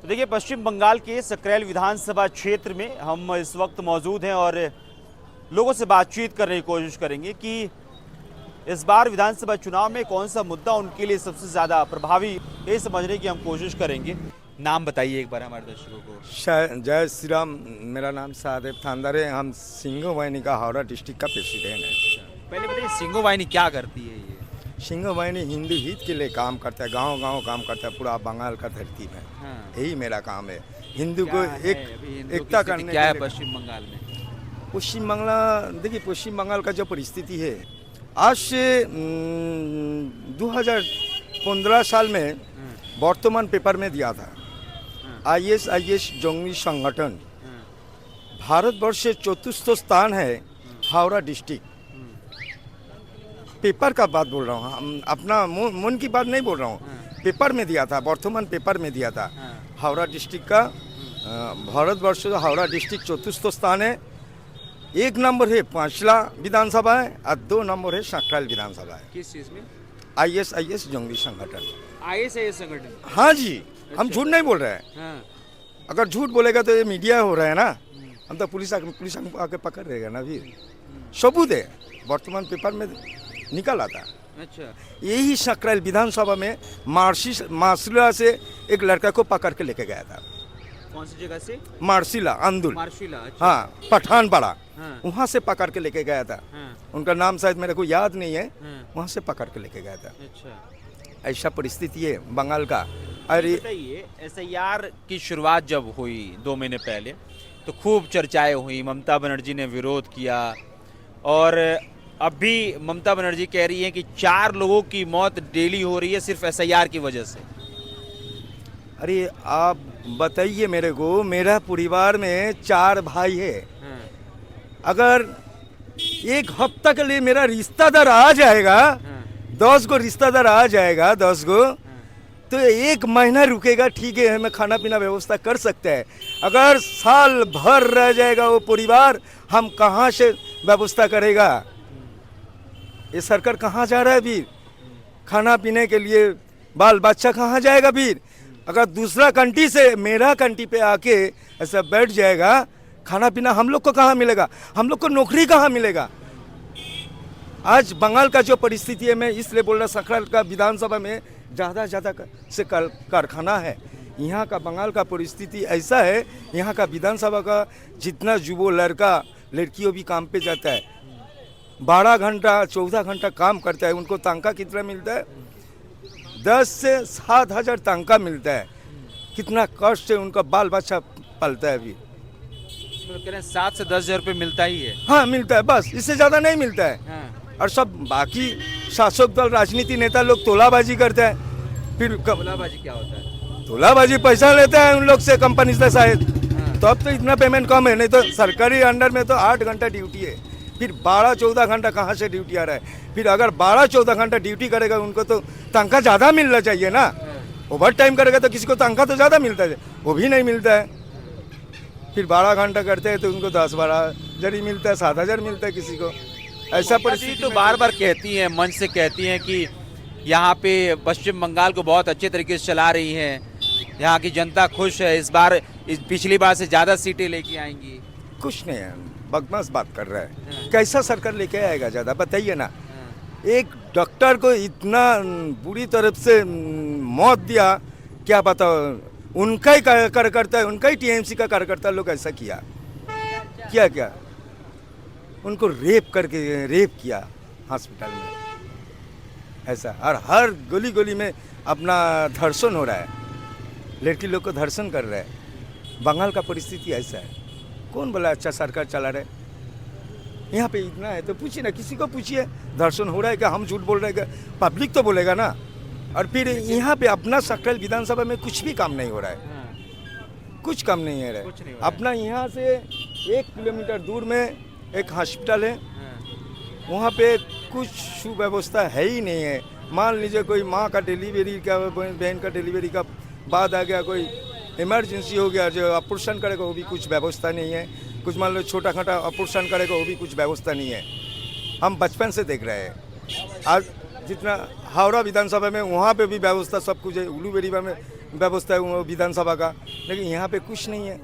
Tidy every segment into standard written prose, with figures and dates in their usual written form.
तो देखिए, पश्चिम बंगाल के सकरैल विधानसभा क्षेत्र में हम इस वक्त मौजूद हैं और लोगों से बातचीत करने की कोशिश करेंगे कि इस बार विधानसभा चुनाव में कौन सा मुद्दा उनके लिए सबसे ज़्यादा प्रभावी, ये समझने की हम कोशिश करेंगे। नाम बताइए एक बार हमारे दर्शकों को। जय श्री राम। मेरा नाम सहदेव थांदर है। हम सिंघो वाहिनी का हावड़ा डिस्ट्रिक्ट का प्रेसिडेंट है। पहले बताइए, सिंघो वाहिनी क्या करती है? ये सिंघो वाहिनी हिंदू हित के लिए काम करता है, गांव गांव काम करता है पूरा बंगाल का धरती में। हाँ। यही मेरा काम है, हिंदू को एकता करने क्या है के लिए। पश्चिम बंगाल में? पश्चिम बंगाल, देखिए पश्चिम बंगाल का जो परिस्थिति है, आज से 2015 साल में वर्तमान पेपर में दिया था, ISIS जंगी संगठन भारतवर्ष से चतुर्थ स्थान है हावड़ा डिस्ट्रिक्ट। पेपर का बात बोल रहा हूँ, अपना मन की बात नहीं बोल रहा हूँ। पेपर में दिया था, वर्तमान पेपर में दिया था। हावड़ा डिस्ट्रिक्ट का भारतवर्ष हावड़ा डिस्ट्रिक्ट चतुर्थ स्थान है। 1 नंबर है पांचला विधानसभा है और 2 नंबर है सकरैल विधानसभा है। किस चीज में? ISIS जंगी संगठन। ISIS संगठन? हाँ जी, हम झूठ नहीं बोल रहे हैं। हाँ। अगर झूठ बोलेगा तो ये मीडिया हो रहा है ना, हम तो पुलिस हमको आके पकड़ रहेगा ना। फिर सबूत है, वर्तमान पेपर में निकल आता। अच्छा। यही सकरैल विधानसभा में मार्सिला से एक लड़का को पकड़ के लेके गया था। कौन सी जगह से? मार्सिला अंदुल। मार्शिला? अच्छा। हाँ, पठानपाड़ा। हाँ। वहाँ से पकड़ के लेके गया था। हाँ। उनका नाम शायद मेरे को याद नहीं है। हाँ। वहाँ से पकड़ के लेके गया था। अच्छा। ऐसा परिस्थिति है बंगाल का। अरे बताइए, SIR की शुरुआत जब हुई 2 महीने पहले, तो खूब चर्चाएं हुई, ममता बनर्जी ने विरोध किया और अभी ममता बनर्जी कह रही है कि 4 लोगों की मौत डेली हो रही है सिर्फ SIR की वजह से। अरे आप बताइए मेरे को, मेरा परिवार में 4 भाई है। हाँ। अगर एक हफ्ता के लिए मेरा रिश्तेदार आ जाएगा, हाँ। 10 गो रिश्तेदार आ जाएगा, 10 गो, तो 1 महीना रुकेगा, ठीक है, हमें खाना पीना व्यवस्था कर सकते हैं। अगर साल भर रह जाएगा वो परिवार, हम कहाँ से व्यवस्था करेगा? ये सरकार कहाँ जा रहा है फिर? खाना पीने के लिए बाल बच्चा कहाँ जाएगा फिर? अगर दूसरा कंट्री से मेरा कंट्री पे आके ऐसा बैठ जाएगा, खाना पीना हम लोग को कहाँ मिलेगा? हम लोग को नौकरी कहाँ मिलेगा? आज बंगाल का जो परिस्थिति है, मैं इसलिए बोल रहा, सकरैल का विधानसभा में ज़्यादा से कारखाना है। यहाँ का बंगाल का परिस्थिति ऐसा है, यहाँ का विधानसभा का जितना युवा लड़का लड़कियों भी काम पे जाता है, 12 घंटा 14 घंटा काम करता है। उनको तनख्वाह कितना मिलता है? 10 से 7 हज़ार तनख्वाह मिलता है। कितना कष्ट से उनका बाल बच्चा पलता है। अभी तो कह रहे हैं 7 से 10 हज़ार रुपये मिलता ही है। हाँ, मिलता है, बस, इससे ज़्यादा नहीं मिलता है। हाँ। और सब बाकी शासक दल राजनीति नेता लोग तोलाबाजी करते हैं। फिर तोलाबाजी क्या होता है? तोलाबाजी पैसा लेते हैं उन लोग से, कंपनी से शायद। हाँ। तो अब तो इतना पेमेंट कम है, नहीं तो सरकारी अंडर में तो 8 घंटा ड्यूटी है। फिर 12-14 घंटा कहाँ से ड्यूटी आ रहा है? फिर अगर 12-14 घंटा ड्यूटी करेगा, उनको तो तनख्वाह ज़्यादा मिलना चाहिए ना। ओवर टाइम करेगा तो किसी को तनख्वाह तो ज़्यादा मिलता है, वो भी नहीं मिलता है। फिर 12 घंटा करते हैं तो उनको 10-12 हज़ार ही मिलता है, 7 हज़ार मिलता है किसी को। ऐसा परिस्थिति तो बार बार कहती हैं, मंच से कहती हैं कि यहाँ पे पश्चिम बंगाल को बहुत अच्छे तरीके से चला रही हैं, यहाँ की जनता खुश है, इस बार पिछली बार से ज़्यादा सीटें लेके आएंगी। कुछ नहीं है, बकवास बात कर रहा है। कैसा सरकार लेके आएगा ज़्यादा, बताइए ना। एक डॉक्टर को इतना बुरी तरफ से मौत दिया, क्या बताओ? उनका ही कार्यकर्ता है, उनका ही TMC का कार्यकर्ता लोग ऐसा किया क्या उनको रेप किया हॉस्पिटल में ऐसा। और हर गली गली में अपना धर्षण हो रहा है, लड़की लोग को धर्षण कर रहा है। बंगाल का परिस्थिति ऐसा है। कौन बोला अच्छा सरकार चला रहे? यहाँ पे इतना है तो पूछिए ना, किसी को पूछिए, धर्षण हो रहा है क्या? हम झूठ बोल रहे हैं क्या? पब्लिक तो बोलेगा ना। और फिर यहाँ पे अपना सकरैल विधानसभा में कुछ भी काम नहीं हो रहा है। कुछ काम नहीं है रहा। अपना यहाँ से 1 किलोमीटर दूर में एक हॉस्पिटल है, वहाँ पे कुछ सुव्यवस्था है ही नहीं है। मान लीजिए कोई माँ का डिलीवरी का, बहन का डिलीवरी का बाद आ गया, कोई इमरजेंसी हो गया, जो ऑपरेशन करेगा वो भी कुछ व्यवस्था नहीं है। कुछ मान लो छोटा खाटा ऑपरेशन करेगा वो भी कुछ व्यवस्था नहीं है। हम बचपन से देख रहे हैं। आज जितना हावड़ा विधानसभा में, वहाँ पे भी व्यवस्था सब कुछ है। उलूबेड़िया में व्यवस्था है वो विधानसभा का, लेकिन यहाँ पे कुछ नहीं है।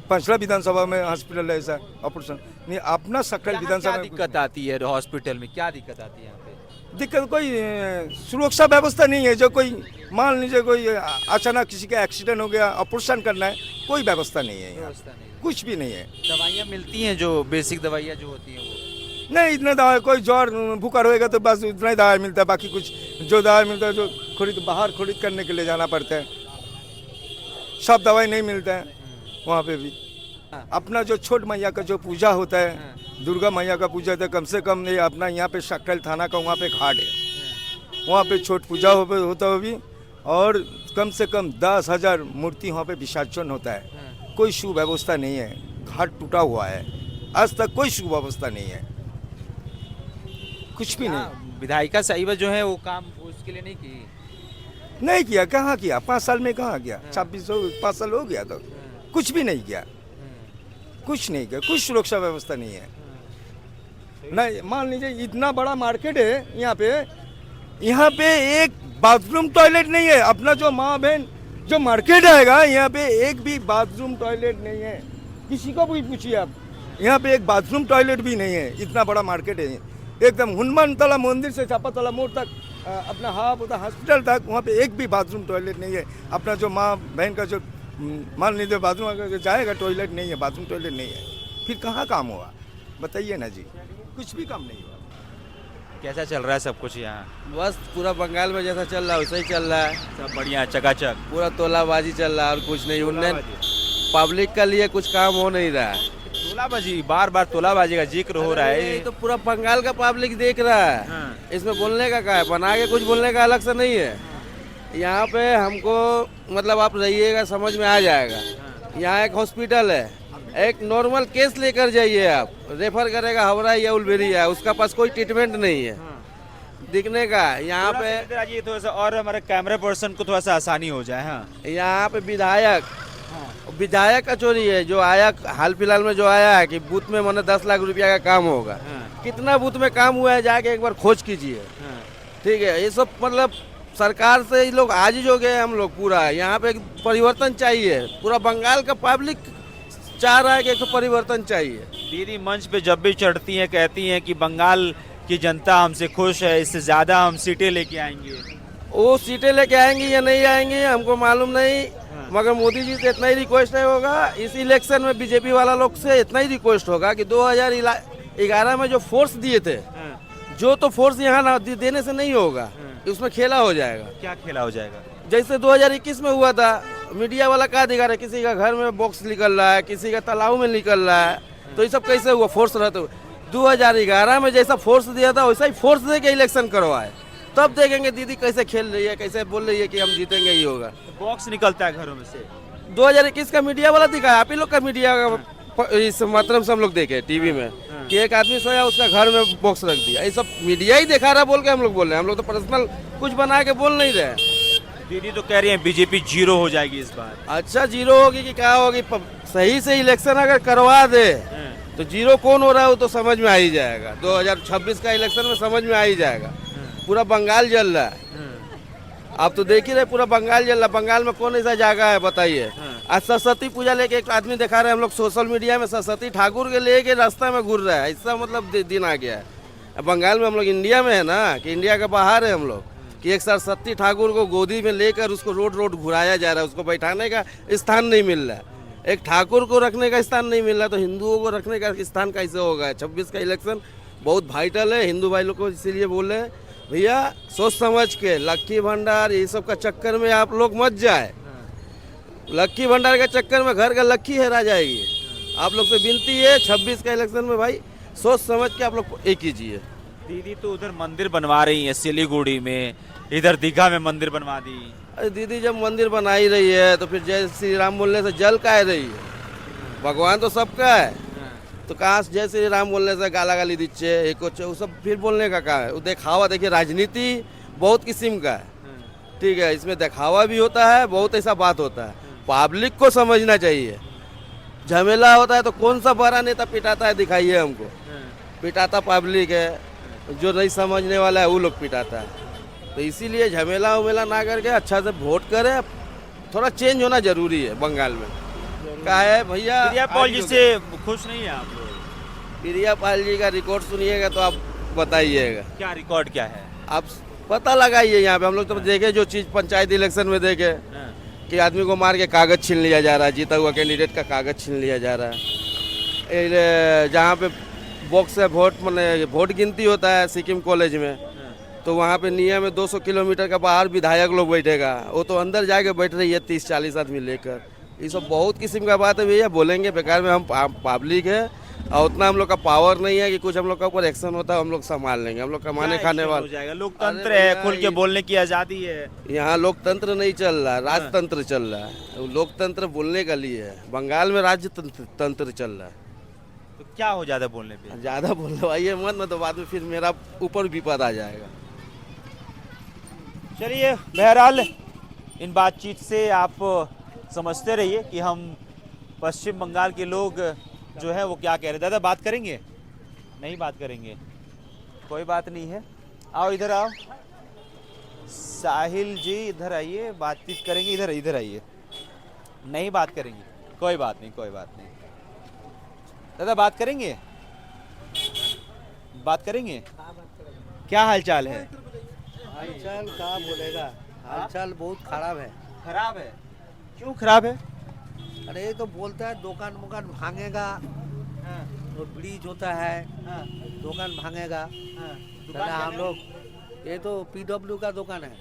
पंचला विधानसभा में हॉस्पिटल है ऐसा ऑपरेशन नहीं, अपना सक्रिय क्या विधानसभा में दिक्कत आती है हॉस्पिटल में, क्या दिक्कत आती है यहाँ पे? दिक्कत कोई सुरक्षा व्यवस्था नहीं है। जो कोई मान लीजिए कोई अचानक किसी का एक्सीडेंट हो गया, ऑपरेशन करना है, कोई व्यवस्था नहीं है यहाँ, व्यवस्था नहीं है। कुछ भी नहीं है। दवाइयाँ मिलती हैं जो बेसिक दवाइयाँ जो होती हैं वो? नहीं, इतना दवाई, कोई ज्वर बुखार होएगा तो बस उतना ही दवाई मिलता है, बाकी कुछ जो दवाई मिलता है जो बाहर खरीद करने के लिए जाना पड़ता है, सब दवाई नहीं मिलता है वहाँ पे भी। अपना जो छोट मैया का जो पूजा होता है, दुर्गा मैया का पूजा होता है, कम से कम ये अपना यहाँ पे सक्रिय थाना का वहाँ पे घाट है, वहाँ पे छोट पूजा होता है भी, और कम से कम 10,000 मूर्ति वहाँ पे विसर्जन होता है। कोई सुव्यवस्था नहीं है, घाट टूटा हुआ है, आज तक कोई सुव्यवस्था नहीं है, कुछ भी नहीं। विधायिका साहिबा जो है वो काम उसके लिए नहीं की? नहीं किया, कहाँ किया, 5 साल में कहाँ किया? 5 साल हो गया तो कुछ भी नहीं किया, कुछ नहीं किया, कुछ सुरक्षा व्यवस्था नहीं है। नहीं, मान लीजिए इतना बड़ा मार्केट है यहाँ पे एक बाथरूम टॉयलेट नहीं है। अपना जो माँ बहन जो मार्केट आएगा, यहाँ पे एक भी बाथरूम टॉयलेट नहीं है। किसी को भी पूछिए आप, यहाँ पे एक बाथरूम टॉयलेट भी नहीं है। इतना बड़ा मार्केट है एकदम, हनुमान तला मंदिर से चापातला मोड़ तक, अपना हॉस्पिटल तक, वहाँ पे एक भी बाथरूम टॉयलेट नहीं है। अपना जो माँ बहन का जो मान लीजिए बाथरूम अगर जाएगा, टॉयलेट नहीं है, बाथरूम टॉयलेट नहीं है, फिर कहाँ काम हुआ बताइए ना जी, कुछ भी काम नहीं हुआ। कैसा चल रहा है सब कुछ यहाँ? बस पूरा बंगाल में जैसा चल रहा है वैसा ही चल रहा है, सब बढ़िया, चकाचक, पूरा तोलाबाजी चल रहा है और कुछ नहीं। उनने पब्लिक के लिए कुछ काम हो नहीं रहा है। तोलाबाजी, बार बार तोलाबाजी का जिक्र हो रहा है। ये तो पूरा बंगाल का पब्लिक देख रहा है, इसमें बोलने का क्या है, बना के कुछ बोलने का अलग से नहीं है। यहाँ पे हमको मतलब आप रहिएगा, समझ में आ जाएगा। यहाँ एक हॉस्पिटल है, एक नॉर्मल केस लेकर जाइए आप, रेफर करेगा हावड़ा या उलबेरिया, उसका पास कोई ट्रीटमेंट नहीं है दिखने का। यहाँ पे थोड़ा सा और हमारे कैमरा पर्सन को थोड़ा सा आसानी हो जाए। हाँ, यहाँ पे विधायक का चोरी है। जो आया हाल फिलहाल में जो आया है कि बूथ में मैंने 10 लाख रुपया का काम होगा, कितना बूथ में काम हुआ है जाके एक बार खोज कीजिए। ठीक है, ये सब मतलब सरकार से ये लोग आज जो गए हम लोग, पूरा यहाँ पे एक परिवर्तन चाहिए। पूरा बंगाल का पब्लिक चाह रहा है कि एक परिवर्तन चाहिए। दीदी मंच पे जब भी चढ़ती हैं कहती हैं कि बंगाल की जनता हमसे खुश है, इससे ज्यादा हम सीटें लेके आएंगे। वो सीटें लेके आएंगी या नहीं आएंगी हमको मालूम नहीं, मगर मोदी जी से इतना ही रिक्वेस्ट है होगा, इस इलेक्शन में बीजेपी वाला लोग से इतना ही रिक्वेस्ट होगा कि 2011 में जो फोर्स दिए थे, जो तो फोर्स यहाँ देने से नहीं होगा, उसमें खेला हो जाएगा। क्या खेला हो जाएगा? जैसे 2021 में हुआ था, मीडिया वाला क्या दिखा रहा है, किसी का घर में बॉक्स निकल रहा है, किसी का तालाब में निकल रहा है, तो ये सब कैसे हुआ? फोर्स रहते हुए 2011 में जैसा फोर्स दिया था वैसा ही फोर्स दे के इलेक्शन करवाए, तब देखेंगे दीदी कैसे खेल रही है, कैसे बोल रही है कि हम जीतेंगे, ही होगा। बॉक्स निकलता है घरों में से। 2021 का मीडिया वाला दिखाया, आप ही लोग का मीडिया का इस माध्यम से हम लोग देखे टीवी में कि एक आदमी सोया, उसका घर में बॉक्स रख दिया। ये सब मीडिया ही दिखा रहा बोल के हम लोग बोल रहे हैं, हम लोग तो पर्सनल कुछ बना के बोल नहीं रहे। दीदी तो कह रही हैं बीजेपी 0 हो जाएगी इस बार। अच्छा, 0 होगी कि क्या होगी? सही से इलेक्शन अगर करवा दे तो 0 कौन हो रहा है वो तो समझ में आ ही जाएगा। 2026 का इलेक्शन में समझ में आ ही जाएगा। पूरा बंगाल जल रहा है, आप तो देख ही रहे, पूरा बंगाल जल रहा है। बंगाल में कौन ऐसा जगह है बताइए? आज सरस्वती पूजा लेके एक आदमी दिखा रहे हैं हम लोग सोशल मीडिया में, सरस्वती ठाकुर के लेके रास्ता में घूर रहा है, ऐसा मतलब दिन आ गया है। बंगाल में हम लोग इंडिया में है ना, कि इंडिया के बाहर है हम लोग, कि एक सरस्वती ठाकुर को गोदी में लेकर उसको रोड रोड घुराया जा रहा है, उसको बैठाने का स्थान नहीं मिल रहा है। एक ठाकुर को रखने का स्थान नहीं मिल रहा, तो हिंदुओं को रखने का स्थान कैसे होगा? 26 का इलेक्शन बहुत वाइटल है हिंदू भाई लोग को, इसीलिए बोल रहे हैं भैया सोच समझ के, लक्की भंडार ये सब का चक्कर में आप लोग मत जाए। लक्की भंडार के चक्कर में घर का लक्की हेरा जाएगी। आप लोग से विनती है 26 का इलेक्शन में भाई सोच समझ के आप लोग एक कीजिए। दीदी तो उधर मंदिर बनवा रही है सिलीगुड़ी में, इधर दीघा में मंदिर बनवा दी। अरे दीदी जब मंदिर बना ही रही है तो फिर जय श्री राम बोलने से जल का रही है? भगवान तो सबका है, तो कहाँ से जय श्री राम बोलने से गाला गाली दीचे एक वो सब फिर बोलने का क्या है? वो दिखावा, देखिए राजनीति बहुत किस्म का है, ठीक है, इसमें दिखावा भी होता है, बहुत ऐसा बात होता है। पब्लिक को समझना चाहिए, झमेला होता है तो कौन सा बड़ा नेता पिटाता है दिखाइए हमको। पिटाता पब्लिक है, जो नहीं समझने वाला है वो लोग पिटाता है। तो इसीलिए झमेला उमेला ना करके अच्छा से वोट करें, थोड़ा चेंज होना जरूरी है बंगाल में। क्या है भैया, प्रिया पॉल आज जी लोग- से खुश नहीं है आप लोग? प्रिया पाल जी का रिकॉर्ड सुनिएगा तो आप बताइएगा, क्या रिकॉर्ड क्या है? आप पता लगाइए। यहाँ पे हम लोग तो देखे जो चीज़ पंचायत इलेक्शन में देखे हाँ, कि आदमी को मार के कागज छीन लिया जा रहा है, जीता हुआ कैंडिडेट का कागज छीन लिया जा रहा है। जहाँ पे बॉक्स से वोट मैंने वोट गिनती होता है सिक्किम कॉलेज में, हाँ। तो वहाँ पे नियम में 200 किलोमीटर का बाहर विधायक लोग बैठेगा, वो तो अंदर जाके बैठ रही है 30-40 आदमी लेकर। ये सब बहुत किस्म का बात है भैया, बोलेंगे बेकार में। हम पब्लिक है और उतना हम लोग का पावर नहीं है कि कुछ हम लोग का ऊपर एक्शन होता है हम लोग संभाल लेंगे। हम लोग कमाने क्या खाने action हो वाले जाएगा? लोकतंत्र अरे है, भैया, खुल के ये- बोलने की आजादी है। यहाँ लोकतंत्र नहीं चल रहा, राजतंत्र चल रहा है। वो लोकतंत्र बोलने का लिए है, बंगाल में तंत्र चल रहा है। तो क्या हो जाता है बोलने पे? ज़्यादा बोलवाइए मत, न तो बाद में फिर मेरा ऊपर विपद आ जाएगा। चलिए, बहरहाल इन बातचीत से आप समझते रहिए कि हम पश्चिम बंगाल के लोग जो है वो क्या कह रहे हैं। दादा बात करेंगे? नहीं बात करेंगे, कोई बात नहीं है। आओ इधर आओ, साहिल जी इधर आइए, बातचीत करेंगे। इधर इधर आइए। नहीं बात करेंगे, कोई बात नहीं, कोई बात नहीं। दादा बात करेंगे? बात करेंगे? क्या हालचाल है? हालचाल कहाँ बोलेगा, हालचाल बहुत खराब है। खराब है? क्यों खराब है? अरे ये तो बोलता है दुकान मुकान भांगेगा, तो ब्रिज होता है, दुकान भांगेगा। दुकान हम क्या लोग ये तो PW का दुकान है,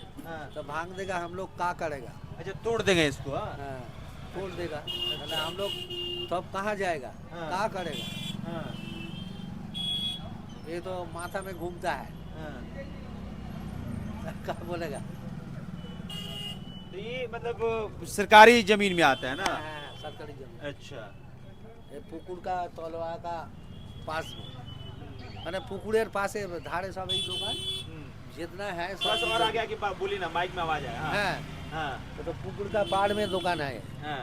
तो भांग देगा, हम लोग क्या करेगा? अच्छा, तोड़ देंगे इसको? हाँ? हाँ, तोड़ देगा, तो हम लोग तब कहाँ जाएगा, हाँ। क्या करेगा? हाँ, ये तो माथा में घूमता है, हाँ। क्या बोलेगा? तो ये मतलब सरकारी जमीन में आता है ना? हाँ, सरकारी जमीन। अच्छा। ये पुकुर का तलवा का पास में, मैंने पुकुरेर पास धारे सब यही दुकान जितना है बस और आगे आगे बोली ना, माइक में आवाज आए। हाँ, है, हाँ, तो पुकुर का बाढ़ में दुकान है। हाँ।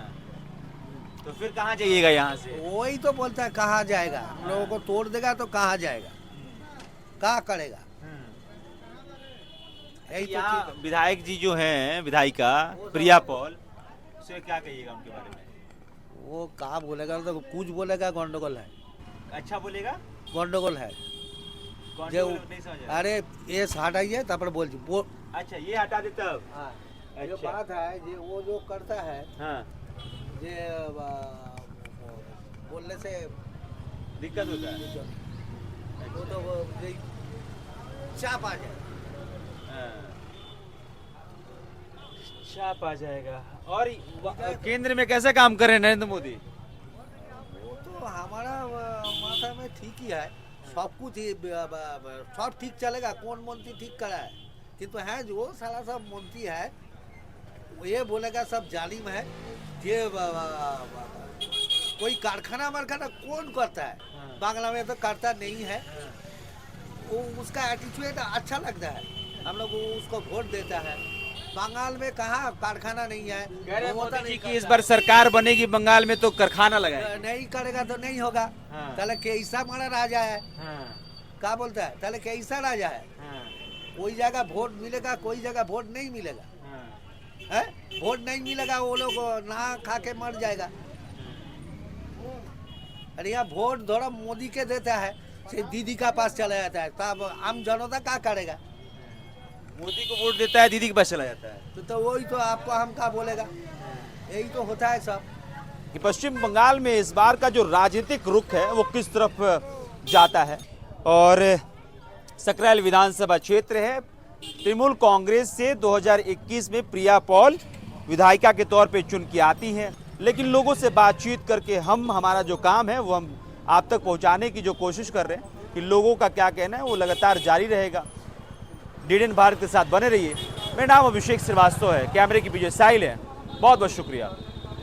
तो फिर कहाँ जाइएगा यहाँ से? वही तो बोलता है कहाँ जाएगा, हम लोगों को तोड़ देगा तो कहाँ जाएगा, क्या करेगा? यही तो यहाँ चीज़- विधायक जी जो हैं, विधायिका प्रिया पॉल, उसे क्या कहिएगा उनके बारे में? वो कहाँ बोलेगा, तो कुछ बोलेगा गंडगोल है, अच्छा बोलेगा? गंडगोल है। कौन जो नहीं समझ आया। अरे ये हटाइए तब बोल अच्छा, ये हटा दे तब। हाँ, जो अच्छा। बात है ये वो जो करता है हाँ, ये बोलने से दिक्कत होता है। वो तो वो ये चाप आ जाए। चाप आ जाएगा। और केंद्र में कैसे काम कर रहे हैं नरेंद्र मोदी? वो तो हमारा माथा में ठीक ही है, सब कुछ ही सब ठीक चलेगा। कौन मंत्री ठीक करा है? किंतु है जो साला सब मंत्री है वो ये बोलेगा सब जालिम है। ये कोई कारखाना वारखाना कौन करता है? बांग्ला में तो करता नहीं है। वो उसका एटीट्यूड अच्छा लगता है, हम लोग उसको वोट देता है। बंगाल में कहाँ कारखाना नहीं है, कह रहे वो मोदी तो जी नहीं की इस करता। बार सरकार बनेगी बंगाल में तो कारखाना लगाए। नहीं करेगा तो नहीं होगा। हाँ। ताले कैसा मारा राजा है, हाँ, क्या बोलता है? ताले कैसा राजा है? हाँ, कोई जगह वोट मिलेगा, कोई जगह वोट नहीं मिलेगा। हाँ। है वोट नहीं मिलेगा, वो लोग नहा खा के मर जाएगा। अरे यहाँ वोट थोड़ा मोदी के देता है, सिर्फ दीदी का पास चला जाता है, तब आम जनता क्या करेगा? मोदी को वोट देता है, दीदी के पास चला जाता है। तो वही तो आपको हम क्या बोलेगा, यही तो होता है सब। कि पश्चिम बंगाल में इस बार का जो राजनीतिक रुख है वो किस तरफ जाता है। और सकरैल विधानसभा क्षेत्र है, तृणमूल कांग्रेस से 2021 में प्रिया पॉल विधायिका के तौर पे चुन के आती हैं, लेकिन लोगों से बातचीत करके हमारा जो काम है वो हम आप तक पहुंचाने की जो कोशिश कर रहे हैं कि लोगों का क्या कहना है वो लगातार जारी रहेगा। DDN भारत के साथ बने रहिए। मेरा नाम अभिषेक श्रीवास्तव है, कैमरे की पीछे साहिल है। बहुत बहुत शुक्रिया।